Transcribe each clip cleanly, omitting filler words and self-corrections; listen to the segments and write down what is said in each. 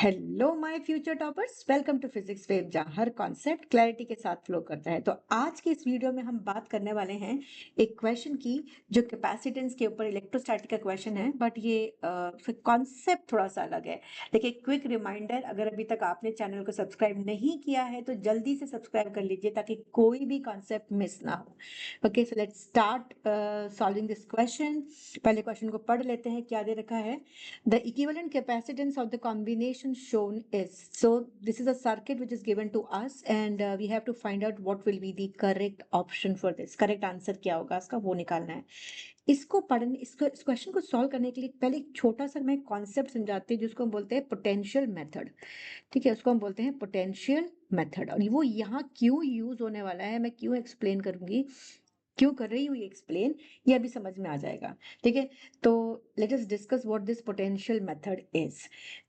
Hello my future toppers, welcome to physics wave, जहाँ हर concept clarity के साथ फ्लो करता है। तो आज के इस वीडियो में हम बात करने वाले हैं एक क्वेश्चन की, जो कैपेसिटेंस के ऊपर इलेक्ट्रोस्टैटिक का क्वेश्चन है, बट ये कॉन्सेप्ट थोड़ा सा अलग है। देखिए, क्विक रिमाइंडर, अगर अभी तक आपने चैनल को सब्सक्राइब नहीं किया है तो जल्दी से सब्सक्राइब कर लीजिए ताकि कोई भी कॉन्सेप्ट मिस ना हो। Okay, so let's start solving this question. पहले क्वेश्चन को पढ़ लेते हैं, क्या दे रखा है। The equivalent capacitance of the combination shown is, so this is a circuit which is given to us and we have to find out what will be the correct option for this. Correct answer क्या होगा इसका, वो निकालना है। इसको पढ़ने, इसको इस क्वेश्चन को सॉल्व करने के लिए पहले एक छोटा सा मैं कॉन्सेप्ट समझाती हूँ, जिसको हम बोलते हैं पोटेंशियल मेथड। ठीक है, उसको हम बोलते हैं पोटेंशियल मेथड, और वो यहाँ क्यों यूज होने वाला है, मैं क्यों एक्सप्लेन करूंगी, क्यों कर रही हूँ ये एक्सप्लेन, ये अभी समझ में आ जाएगा। ठीक है, तो let us discuss what this potential method is.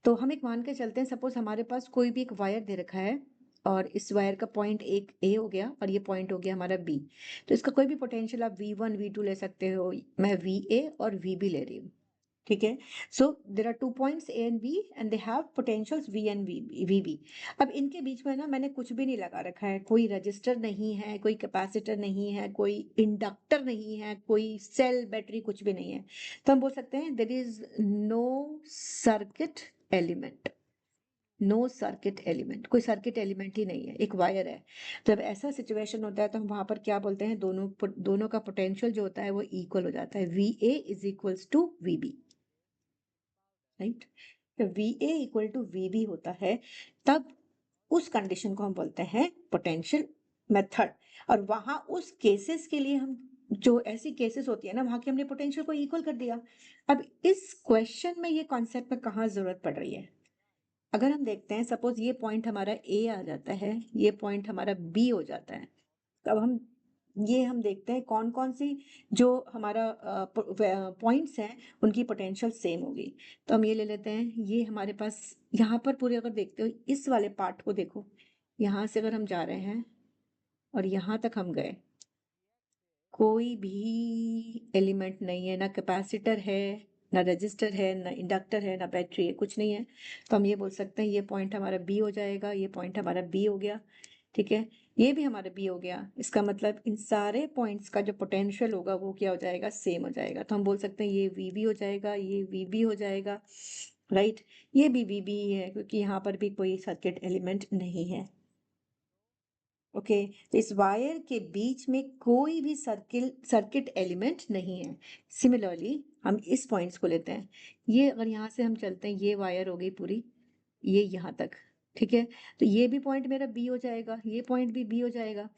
तो हम एक मान के चलते हैं, सपोज हमारे पास कोई भी एक वायर दे रखा है, और इस वायर का पॉइंट एक ए हो गया और ये पॉइंट हो गया हमारा बी। तो इसका कोई भी पोटेंशियल आप V1 V2 ले सकते हो, मैं VA और VB ले रही हूँ। ठीक है, so there are 2 points A and B and they have potentials V and VB। अब इनके बीच में ना मैंने कुछ भी नहीं लगा रखा है, कोई रजिस्टर नहीं है, कोई कैपेसिटर नहीं है, कोई इंडक्टर नहीं है, कोई सेल बैटरी कुछ भी नहीं है। तो हम बोल सकते हैं there is no circuit element. No circuit element, कोई सर्किट एलिमेंट ही नहीं है, एक वायर है। जब ऐसा सिचुएशन होता है तो हम वहां पर क्या बोलते हैं, दोनों का पोटेंशियल जो होता है वो इक्वल हो जाता है। VA is equals to VB, right. तो VA इक्वल टू VB होता है, तब उस कंडीशन को हम बोलते हैं पोटेंशियल मेथड। और वहां उस केसेस के लिए हम, जो ऐसी केसेस होती है ना, वहां के हमने पोटेंशियल को इक्वल कर दिया। अब इस क्वेश्चन में ये कॉन्सेप्ट में कहाँ जरूरत पड़ रही है, अगर हम देखते हैं, सपोज ये पॉइंट हमारा A आ जाता है, ये पॉइंट हमारा B हो जाता है। अब हम देखते हैं कौन कौन सी जो हमारा पॉइंट्स हैं उनकी पोटेंशियल सेम होगी। तो हम ये ले लेते हैं, ये हमारे पास यहाँ पर पूरे, अगर देखते हो इस वाले पार्ट को देखो, यहाँ से अगर हम जा रहे हैं और यहाँ तक हम गए, कोई भी एलिमेंट नहीं है, ना कैपेसिटर है, ना रजिस्टर है, ना इंडक्टर है, ना बैटरी है, कुछ नहीं है। तो हम ये बोल सकते हैं ये पॉइंट हमारा बी हो जाएगा, ये पॉइंट हमारा बी हो गया। ठीक है, ये भी हमारा बी हो गया। इसका मतलब इन सारे पॉइंट्स का जो पोटेंशियल होगा वो क्या हो जाएगा, सेम हो जाएगा। तो हम बोल सकते हैं ये वीबी हो जाएगा, ये वीबी हो जाएगा, राइट। ये भी वीबी ही है क्योंकि यहाँ पर भी कोई सर्किट एलिमेंट नहीं है। ओके, तो इस वायर के बीच में कोई भी सर्किट एलिमेंट नहीं है। सिमिलरली हम इस पॉइंट्स को लेते हैं, ये अगर यहाँ से हम चलते हैं, ये वायर हो गई पूरी, ये यहाँ तक। ठीक है, तो ये भी पॉइंट मेरा बी हो जाएगा, ये पॉइंट भी बी हो जाएगा।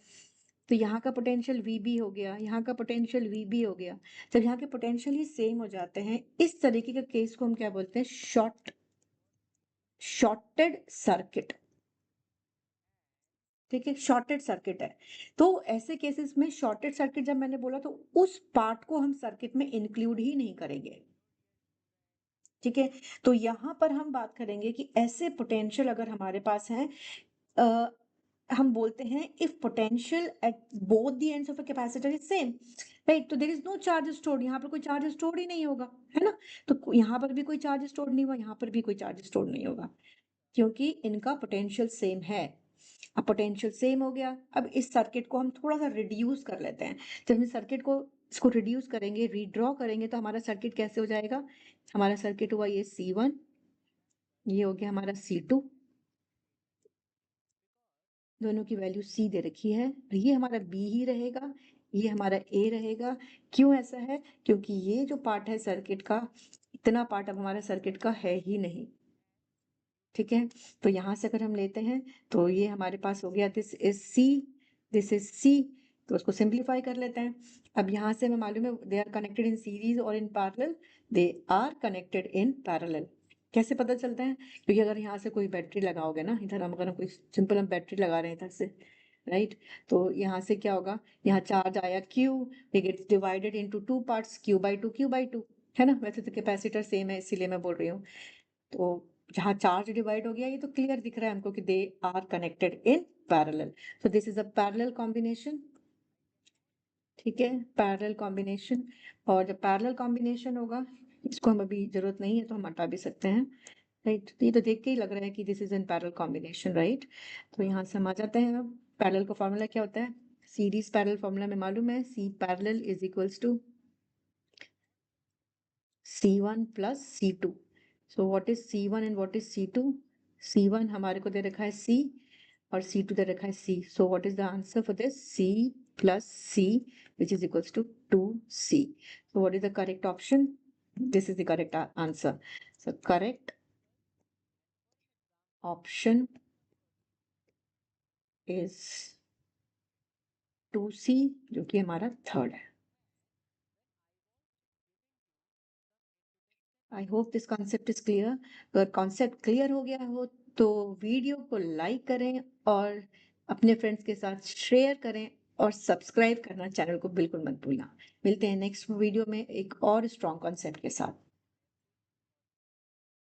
तो यहाँ का पोटेंशियल VB हो गया, यहाँ का पोटेंशियल VB हो गया। जब यहाँ के पोटेंशियल ही सेम हो जाते हैं, इस तरीके का केस को हम क्या बोलते हैं, शॉर्टेड सर्किट। ठीक है, शॉर्टेड सर्किट है। तो ऐसे केसेस में शॉर्टेड सर्किट जब मैंने बोला, तो उस पार्ट को हम सर्किट में इंक्लूड ही नहीं करेंगे। ठीक है, तो यहां पर हम बात करेंगे कि ऐसे पोटेंशियल अगर हमारे पास हैं, अ, हम बोलते हैं if potential at both the ends of a capacitor is same, right. तो there is no charge stored, यहाँ पर कोई चार्ज स्टोर्ड ही नहीं होगा, है ना। तो यहाँ पर भी कोई चार्ज स्टोर्ड नहीं हुआ, यहाँ पर भी कोई चार्ज स्टोर्ड नहीं होगा, क्योंकि इनका पोटेंशियल सेम है। अब पोटेंशियल सेम हो गया, अब इस सर्किट को हम थोड़ा सा रिड्यूस कर लेते हैं। जब हम सर्किट को इसको रिड्यूस करेंगे, रीड्रॉ करेंगे, तो हमारा सर्किट कैसे हो जाएगा, हमारा सर्किट हुआ ये C1, ये हो गया हमारा C2, दोनों की वैल्यू C दे रखी है, और ये हमारा B ही रहेगा, ये हमारा A रहेगा। क्यों ऐसा है, क्योंकि ये जो पार्ट है सर्किट का, इतना पार्ट अब हमारा सर्किट का है ही नहीं। ठीक है, तो यहां से अगर हम लेते हैं तो ये हमारे पास हो गया this is C, this is C। तो उसको सिंप्लीफाई कर लेते हैं। अब यहाँ से हमें मालूम है they are connected in series और in parallel, they are connected in parallel. कैसे पता चलता है, क्योंकि अगर यहाँ से कोई बैटरी लगाओगे ना, इधर हम अगर कोई सिंपल हम बैटरी लगा रहे हैं इधर से, राइट। तो यहाँ से क्या होगा, यहाँ चार्ज आया Q, it gets divided into two parts, Q/2 है ना। वैसे तो कैपेसिटर सेम है, इसीलिए मैं बोल रही हूँ। तो जहाँ चार्ज डिवाइड हो गया, ये तो क्लियर दिख रहा है हमको कि they are connected in parallel. So this is a parallel combination. ठीक है, पैरेलल कॉम्बिनेशन। और जब पैरेलल कॉम्बिनेशन होगा, इसको हम अभी जरूरत नहीं है तो हम हटा भी सकते हैं, राइट, ये तो देख के ही लग रहा है कि this is in parallel combination, right. तो यहाँ से हम आ जाते हैं। अब पैरेलल का फॉर्मूला क्या होता है? सीरीज पैरेलल फॉर्मूला में मालूम है, C parallel is equals to C1 plus C2. So what is C1 and what is C2? C1 हमारे को दे रखा है C और C2 दे रखा है C. So what is the answer for this? C plus C, which is equals to 2C. So what is the correct option? This is the correct answer. So correct option is 2C, जो कि हमारा third है। I hope this concept is clear. अगर concept clear हो गया हो तो video को लाइक करें और अपने फ्रेंड्स के साथ शेयर करें और सब्सक्राइब करना चैनल को बिल्कुल मत भूलना। मिलते हैं नेक्स्ट वीडियो में एक और स्ट्रॉन्ग कॉन्सेप्ट के साथ।